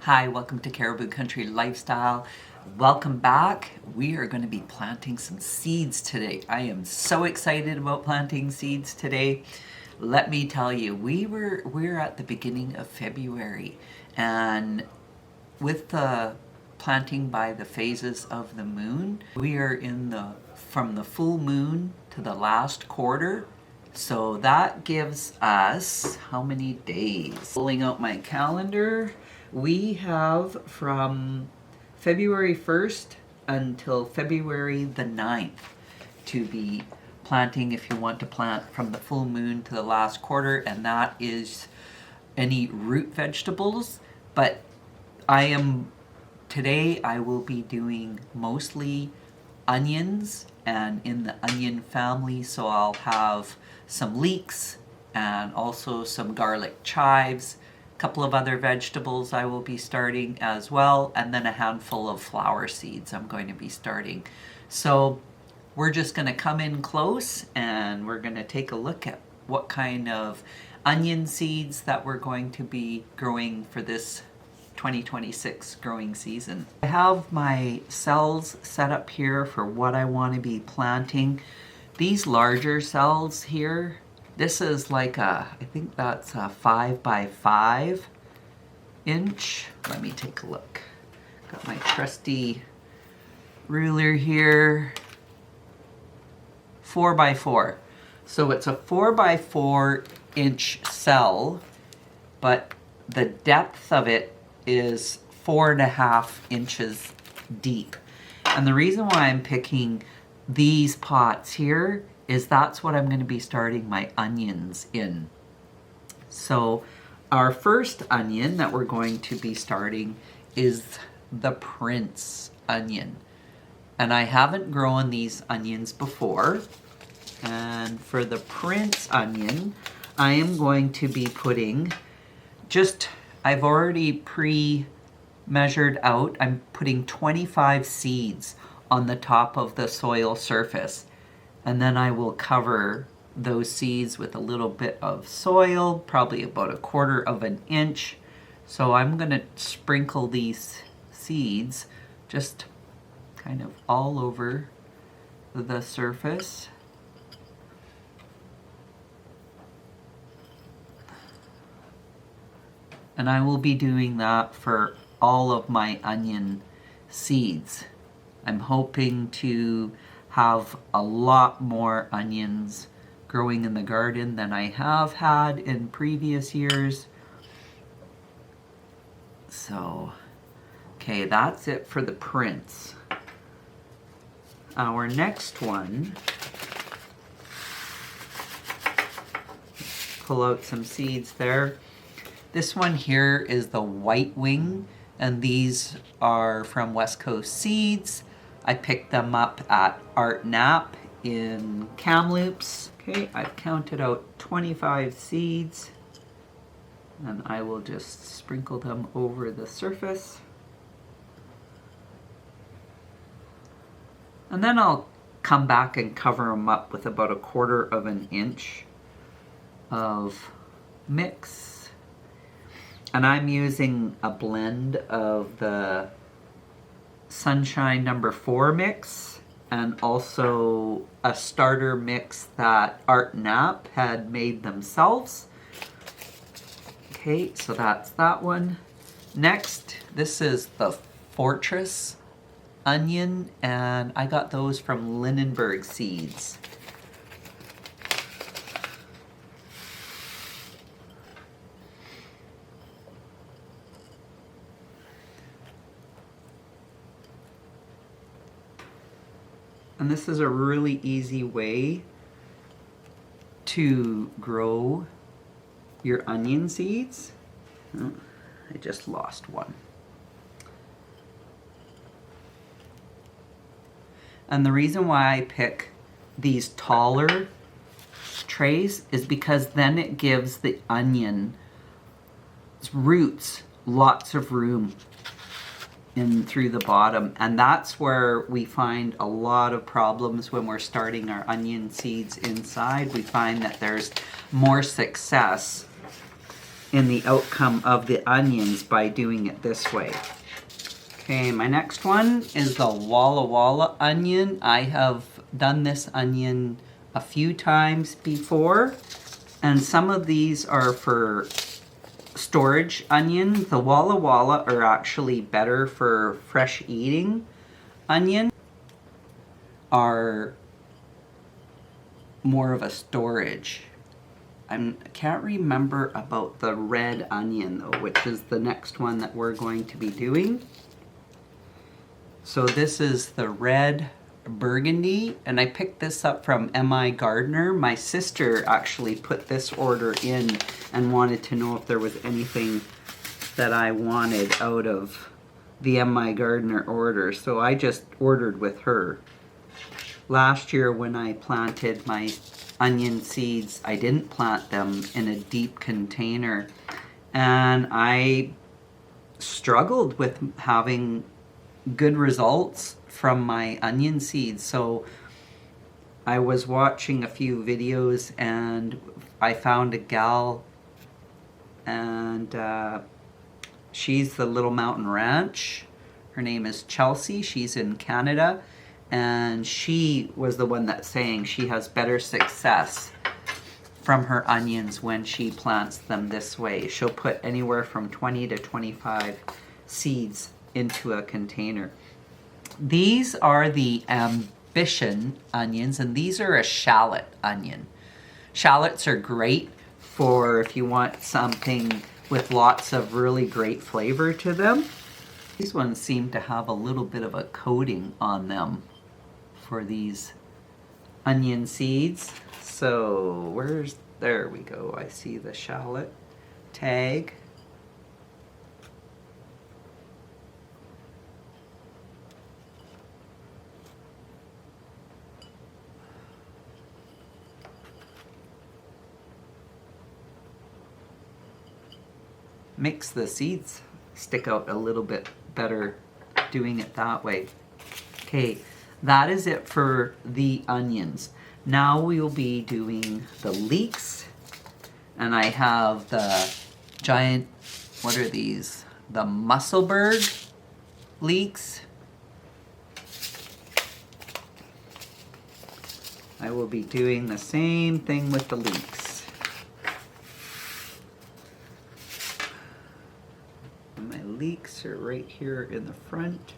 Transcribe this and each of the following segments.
Hi, welcome to Caribou Country Lifestyle. Welcome back. We are going to be planting some seeds today. I am so excited about planting seeds today. Let me tell you, we're at the beginning of February, and with the planting by the phases of the moon, we are from the full moon to the last quarter. So that gives us how many days? Pulling out my calendar, we have from February 1st until February the 9th to be planting if you want to plant from the full moon to the last quarter, and that is any root vegetables. But today I will be doing mostly onions and in the onion family, so I'll have some leeks and also some garlic chives, a couple of other vegetables I will be starting as well, and then a handful of flower seeds I'm going to be starting. So we're just going to come in close and we're going to take a look at what kind of onion seeds that we're going to be growing for this 2026 growing season. I have my cells set up here for what I want to be planting. These larger cells here, this is like I think that's a 5 by 5 inch. Let me take a look. Got my trusty ruler here. 4 by 4. So it's a 4 by 4 inch cell, but the depth of it is 4.5 inches deep. And the reason why I'm picking these pots here is that's what I'm going to be starting my onions in. So our first onion that we're going to be starting is the Prince onion. And I haven't grown these onions before. And for the Prince onion, I am going to be putting I've already pre-measured out, I'm putting 25 seeds on the top of the soil surface. And then I will cover those seeds with a little bit of soil, probably about 1/4 inch. So I'm going to sprinkle these seeds just kind of all over the surface. And I will be doing that for all of my onion seeds. I'm hoping to have a lot more onions growing in the garden than I have had in previous years. So, okay, that's it for the Prince. Our next one, pull out some seeds there. This one here is the White Wing, and these are from West Coast Seeds. I picked them up at Art Knapp in Kamloops. Okay, I've counted out 25 seeds, and I will just sprinkle them over the surface. And then I'll come back and cover them up with about 1/4 inch of mix. And I'm using a blend of the Sunshine No. 4 mix and also a starter mix that Art Knapp had made themselves. Okay, so that's that one. Next, this is the Fortress onion, and I got those from Lindenberg Seeds. And this is a really easy way to grow your onion seeds. Oh, I just lost one. And the reason why I pick these taller trays is because then it gives the onion roots lots of room in through the bottom, and that's where we find a lot of problems when we're starting our onion seeds inside. We find that there's more success in the outcome of the onions by doing it this way. Okay, my next one is the Walla Walla onion. I have done this onion a few times before, and some of these are for storage onion. The Walla Walla are actually better for fresh eating. Onion are more of a storage. I can't remember about the red onion though, which is the next one that we're going to be doing. So this is the red burgundy, and I picked this up from M.I. Gardner. My sister actually put this order in and wanted to know if there was anything that I wanted out of the M.I. Gardner order, so I just ordered with her. Last year when I planted my onion seeds, I didn't plant them in a deep container, and I struggled with having good results from my onion seeds. So I was watching a few videos and I found a gal, and she's the Little Mountain Ranch. Her name is Chelsea. She's in Canada, and she was the one that's saying she has better success from her onions when she plants them this way. She'll put anywhere from 20 to 25 seeds into a container. These are the Ambition onions, and these are a shallot onion. Shallots are great for if you want something with lots of really great flavor to them. These ones seem to have a little bit of a coating on them for these onion seeds. So there we go. I see the shallot tag. Makes the seeds stick out a little bit better doing it that way. Okay, that is it for the onions. Now we will be doing the leeks, and I have the giant, what are these? The Musselburgh leeks. I will be doing the same thing with the leeks. Leeks are right here in the front.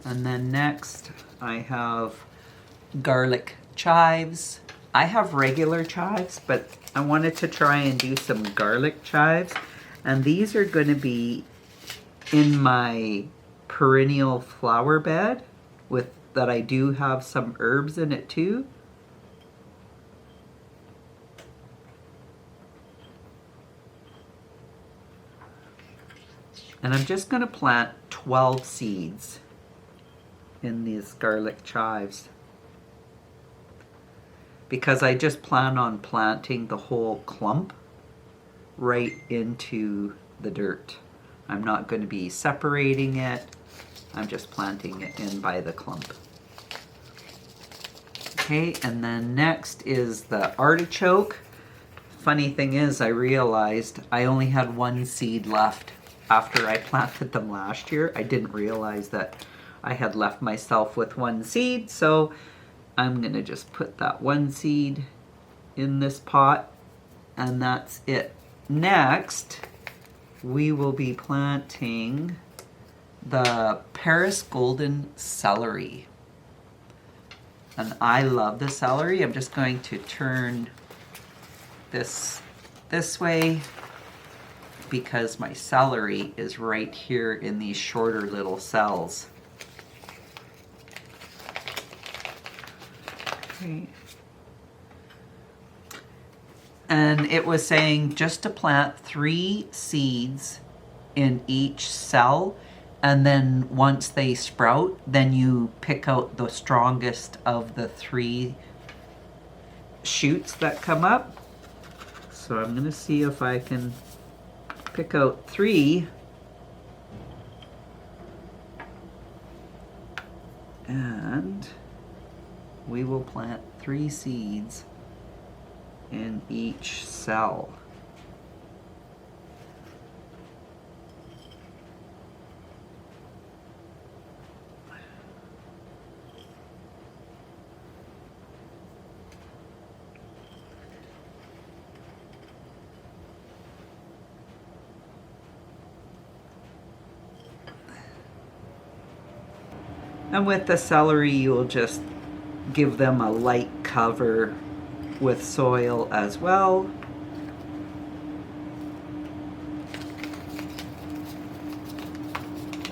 And then next I have garlic chives. I have regular chives, but I wanted to try and do some garlic chives. And these are going to be in my perennial flower bed with that I do have some herbs in it too. And I'm just going to plant 12 seeds in these garlic chives, because I just plan on planting the whole clump right into the dirt. I'm not going to be separating it. I'm just planting it in by the clump. Okay, and then next is the artichoke. Funny thing is, I realized I only had one seed left after I planted them last year. I didn't realize that I had left myself with one seed, so I'm gonna just put that one seed in this pot, and that's it. Next, we will be planting the Paris Golden celery. And I love the celery. I'm just going to turn this way because my celery is right here in these shorter little cells. Okay. And it was saying just to plant 3 seeds in each cell, and then once they sprout, then you pick out the strongest of the 3 shoots that come up. So I'm gonna see if I can pick out 3 And we will plant 3 seeds in each cell. And with the celery, you'll just give them a light cover with soil as well.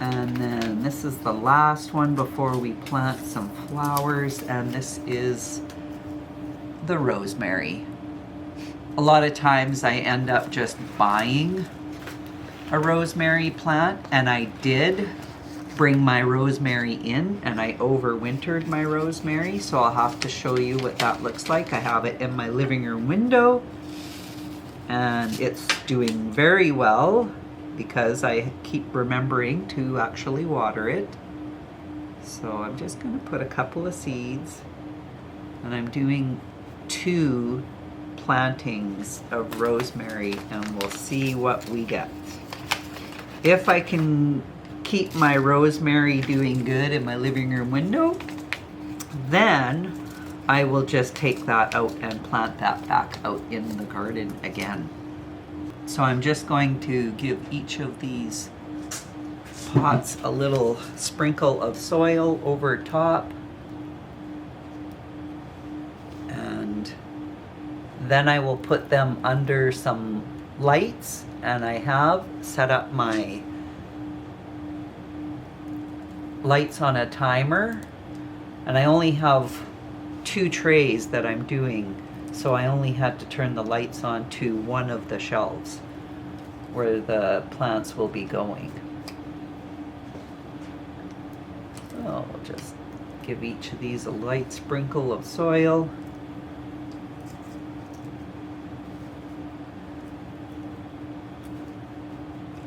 And then this is the last one before we plant some flowers, and this is the rosemary. A lot of times I end up just buying a rosemary plant, and I did bring my rosemary in, and I overwintered my rosemary, so I'll have to show you what that looks like. I have it in my living room window, and it's doing very well because I keep remembering to actually water it. So I'm just going to put a couple of seeds, and I'm doing 2 plantings of rosemary, and we'll see what we get. If I can keep my rosemary doing good in my living room window, then I will just take that out and plant that back out in the garden again. So I'm just going to give each of these pots a little sprinkle of soil over top, and then I will put them under some lights, and I have set up my lights on a timer, and I only have 2 trays that I'm doing, so I only had to turn the lights on to one of the shelves where the plants will be going. So I'll just give each of these a light sprinkle of soil.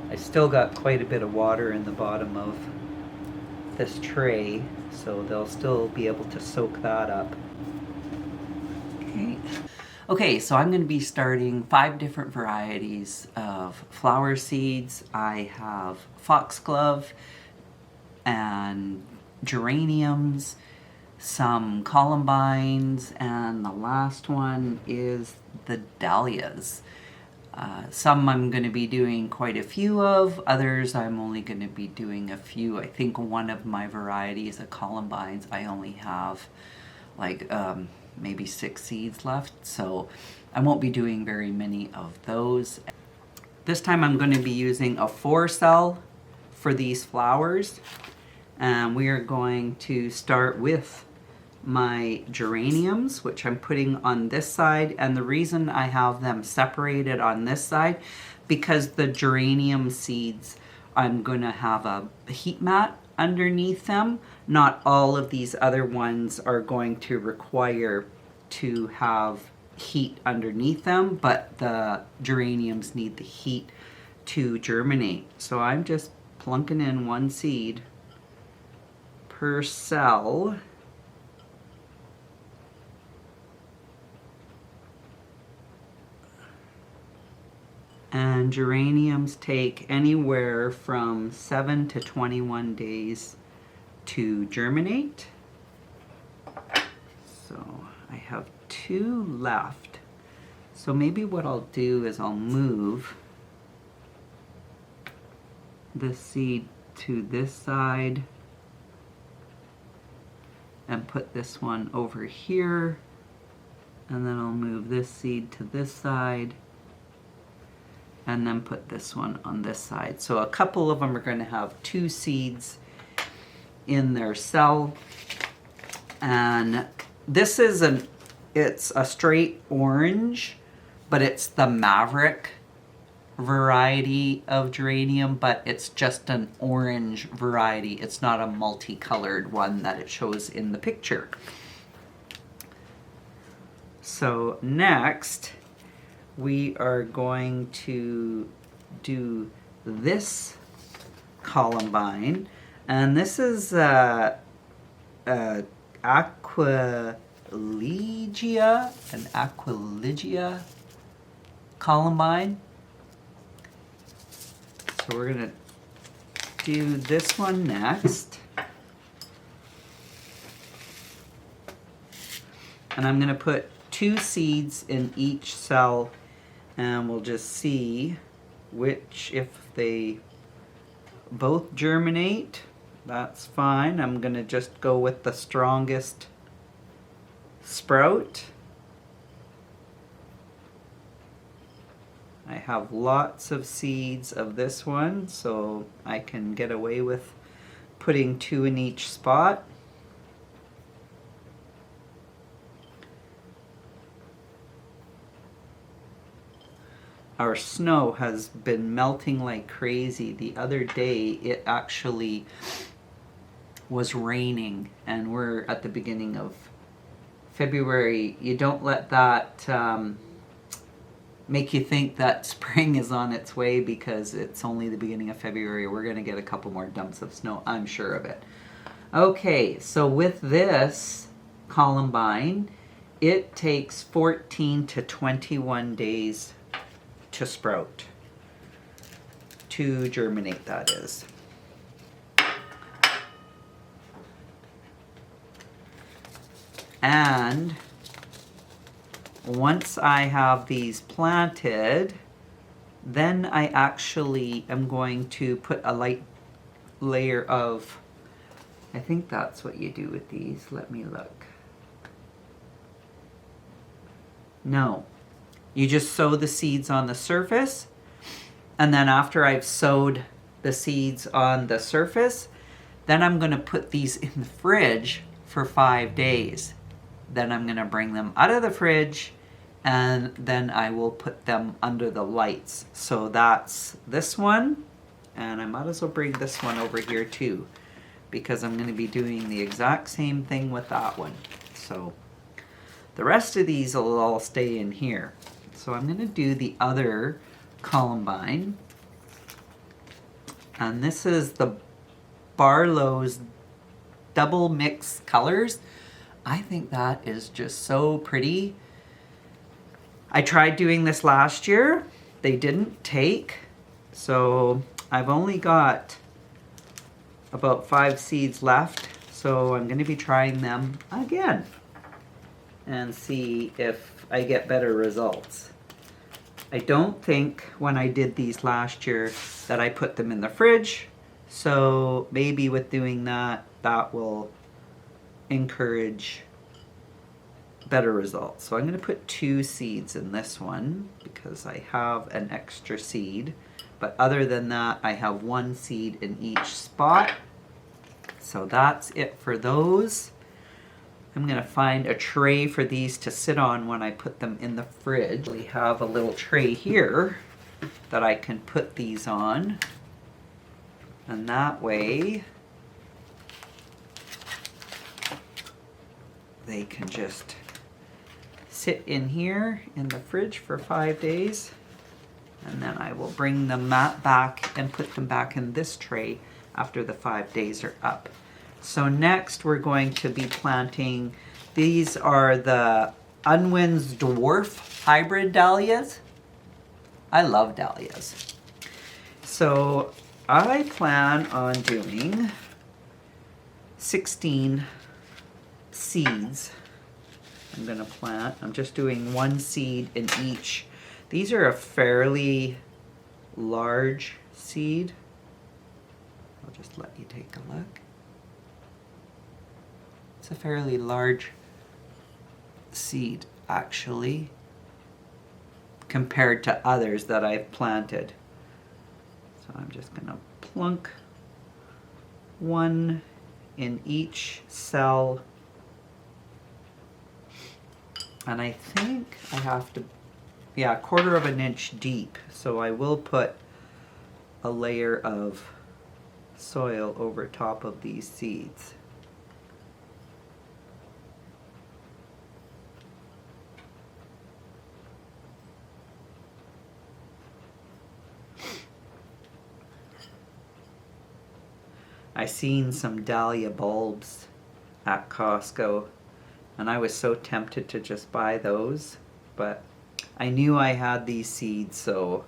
I still got quite a bit of water in the bottom of this tray, so they'll still be able to soak that up. Okay, so I'm going to be starting 5 different varieties of flower seeds. I have foxglove and geraniums, some columbines, and the last one is the dahlias. Some I'm going to be doing quite a few of, others I'm only going to be doing a few. I think one of my varieties of columbines I only have like maybe 6 seeds left, so I won't be doing very many of those. This time I'm going to be using a 4 cell for these flowers, and we are going to start with my geraniums, which I'm putting on this side, and the reason I have them separated on this side, because the geranium seeds I'm going to have a heat mat underneath them. Not all of these other ones are going to require to have heat underneath them, but the geraniums need the heat to germinate. So I'm just plunking in 1 seed per cell. And geraniums take anywhere from 7 to 21 days to germinate. So I have 2 left. So maybe what I'll do is I'll move the seed to this side and put this one over here. And then I'll move this seed to this side and then put this one on this side. So a couple of them are going to have 2 seeds in their cell. And this is it's a straight orange, but it's the Maverick variety of geranium, but it's just an orange variety. It's not a multicolored one that it shows in the picture. So next, we are going to do this columbine, and this is Aquilegia and Aquilegia columbine. So we're gonna do this one next. And I'm gonna put 2 seeds in each cell, and we'll just see which, if they both germinate, that's fine. I'm gonna just go with the strongest sprout. I have lots of seeds of this one, so I can get away with putting 2 in each spot. Our snow has been melting like crazy. The other day it actually was raining, and we're at the beginning of February. You don't let that make you think that spring is on its way, because it's only the beginning of February. We're going to get a couple more dumps of snow, I'm sure of it. Okay, so with this columbine, it takes 14 to 21 days to sprout, to germinate, that is. And once I have these planted, then I actually am going to put a light layer of, I think that's what you do with these. Let me look. No. You just sow the seeds on the surface, and then after I've sowed the seeds on the surface, then I'm going to put these in the fridge for 5 days. Then I'm going to bring them out of the fridge, and then I will put them under the lights. So that's this one, and I might as well bring this one over here too, because I'm going to be doing the exact same thing with that one. So the rest of these will all stay in here. So I'm going to do the other columbine, and this is the Barlow's double mix colors. I think that is just so pretty. I tried doing this last year. They didn't take, so I've only got about 5 seeds left, so I'm going to be trying them again and see if I get better results. I don't think when I did these last year that I put them in the fridge, so maybe with doing that, that will encourage better results. So I'm going to put 2 seeds in this one because I have an extra seed, but other than that I have 1 seed in each spot. So that's it for those. I'm going to find a tray for these to sit on when I put them in the fridge. We have a little tray here that I can put these on, and that way they can just sit in here in the fridge for 5 days, and then I will bring them back and put them back in this tray after the 5 days are up. So next we're going to be planting, these are the Unwin's Dwarf Hybrid Dahlias. I love dahlias. So I plan on doing 16 seeds. I'm going to plant. I'm just doing 1 seed in each. These are a fairly large seed. I'll just let you take a look. It's a fairly large seed, actually, compared to others that I've planted. So I'm just going to plunk 1 in each cell. And I think I have to, yeah, 1/4 of an inch deep. So I will put a layer of soil over top of these seeds. I seen some dahlia bulbs at Costco, and I was so tempted to just buy those, but I knew I had these seeds, so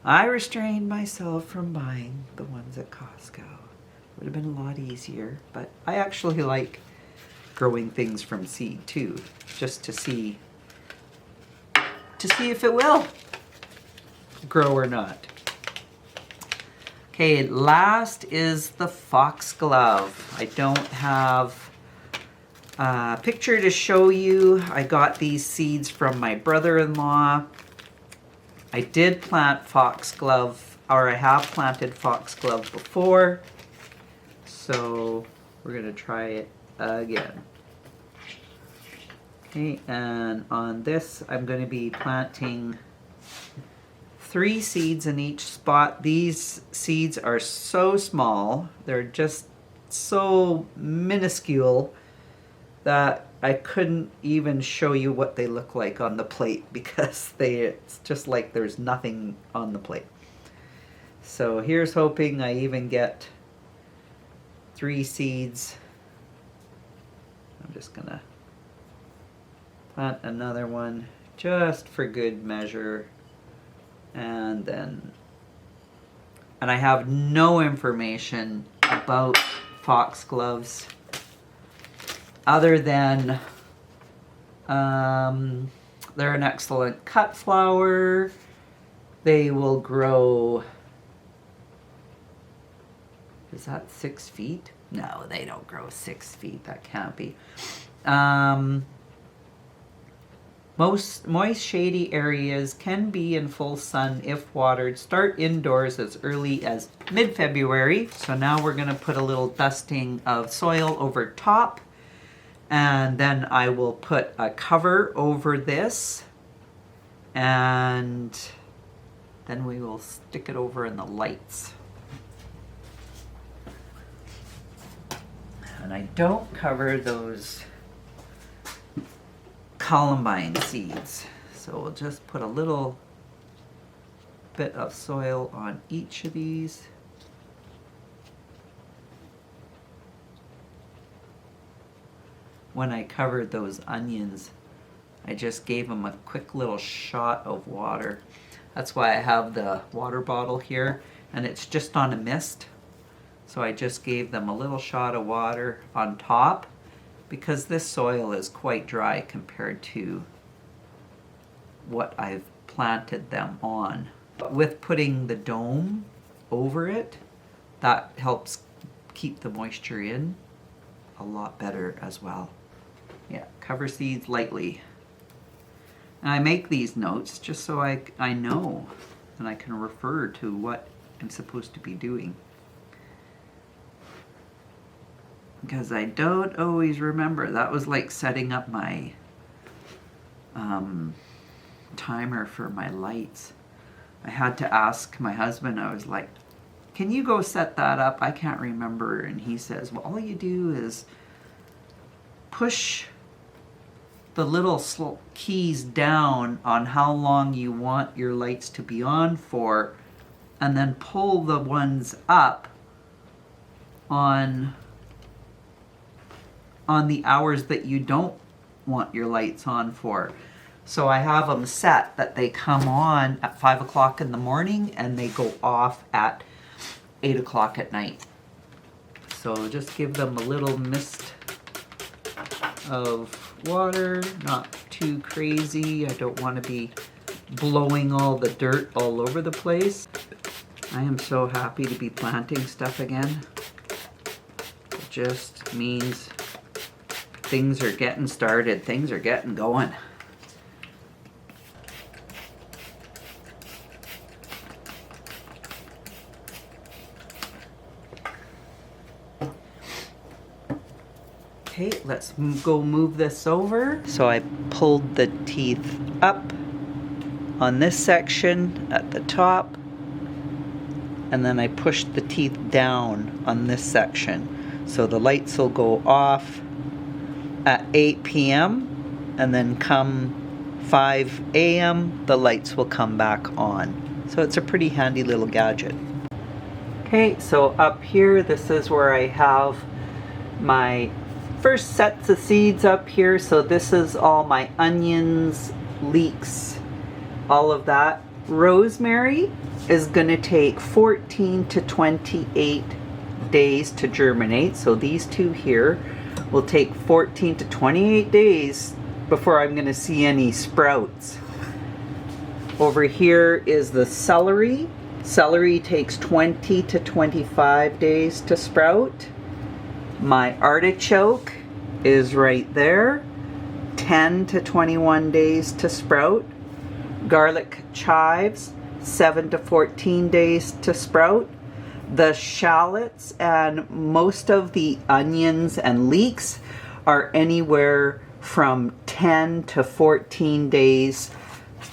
I restrained myself from buying the ones at Costco. Would have been a lot easier, but I actually like growing things from seed too, just to see if it will grow or not. Okay, last is the foxglove. I don't have a picture to show you. I got these seeds from my brother-in-law. I did plant foxglove, or I have planted foxglove before, so we're gonna try it again. Okay, and on this I'm going to be planting 3 seeds in each spot. These seeds are so small, they're just so minuscule that I couldn't even show you what they look like on the plate because it's just like there's nothing on the plate. So here's hoping I even get 3 seeds. I'm just gonna plant another one just for good measure, and I have no information about foxgloves other than they're an excellent cut flower. They will grow, is that 6 feet? No, they don't grow 6 feet. That can't be. Most moist, shady areas can be in full sun if watered. Start indoors as early as mid-February. So now we're going to put a little dusting of soil over top, and then I will put a cover over this, and then we will stick it over in the lights. And I don't cover those columbine seeds, so we'll just put a little bit of soil on each of these. When I covered those onions, I just gave them a quick little shot of water. That's why I have the water bottle here, and it's just on a mist. So I just gave them a little shot of water on top, because this soil is quite dry compared to what I've planted them on. But with putting the dome over it, that helps keep the moisture in a lot better as well. Yeah, cover seeds lightly. And I make these notes just so I know and I can refer to what I'm supposed to be doing, because I don't always remember. That was like setting up my timer for my lights. I had to ask my husband, I was like, can you go set that up? I can't remember. And he says, well, all you do is push the little keys down on how long you want your lights to be on for, and then pull the ones up on the hours that you don't want your lights on for. So I have them set that they come on at 5 o'clock in the morning and they go off at 8 o'clock at night. So just give them a little mist of water, not too crazy. I don't want to be blowing all the dirt all over the place. I am so happy to be planting stuff again. It just means things are getting started, things are getting going. Okay, let's go move this over. So I pulled the teeth up on this section at the top, and then I pushed the teeth down on this section. So the lights will go off at 8 p.m. and then come 5 a.m. the lights will come back on. So it's a pretty handy little gadget. Okay, so up here, this is where I have my first sets of seeds up here. So this is all my onions, leeks, all of that. Rosemary is gonna take 14 to 28 days to germinate. So these two here will take 14 to 28 days before I'm gonna see any sprouts. Over here is the celery. Celery takes 20 to 25 days to sprout. My artichoke is right there, 10 to 21 days to sprout. Garlic chives, 7 to 14 days to sprout. The shallots and most of the onions and leeks are anywhere from 10 to 14 days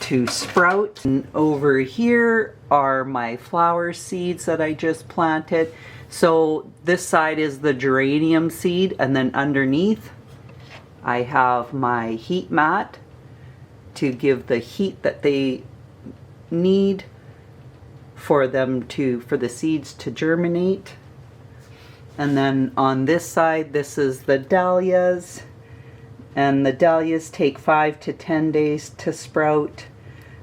to sprout. And over here are my flower seeds that I just planted. So this side is the geranium seed, and then underneath I have my heat mat to give the heat that they need for the seeds to germinate. And then on this side, this is the dahlias, and the dahlias take 5 to 10 days to sprout.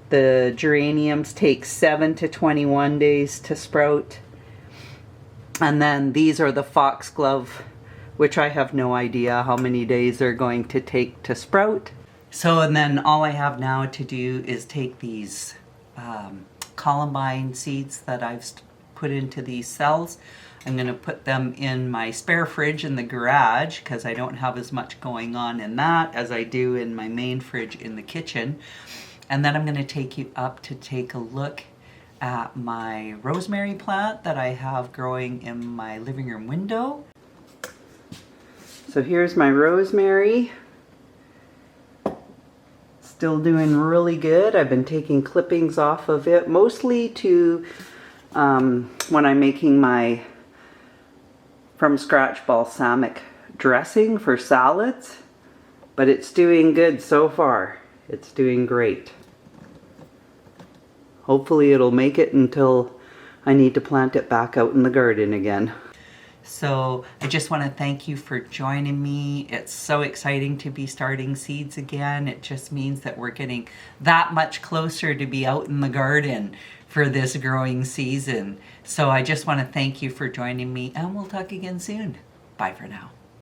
The geraniums take 7 to 21 days to sprout. And then these are the foxglove, which I have no idea how many days they're going to take to sprout. So, and then all I have now to do is take these columbine seeds that I've put into these cells. I'm going to put them in my spare fridge in the garage because I don't have as much going on in that as I do in my main fridge in the kitchen. And then I'm going to take you up to take a look at my rosemary plant that I have growing in my living room window. So here's my rosemary. Still doing really good. I've been taking clippings off of it, mostly to when I'm making my from scratch balsamic dressing for salads, but it's doing good so far. It's doing great. Hopefully it'll make it until I need to plant it back out in the garden again. So I just want to thank you for joining me. It's so exciting to be starting seeds again. It just means that we're getting that much closer to be out in the garden for this growing season. So I just want to thank you for joining me, and we'll talk again soon. Bye for now.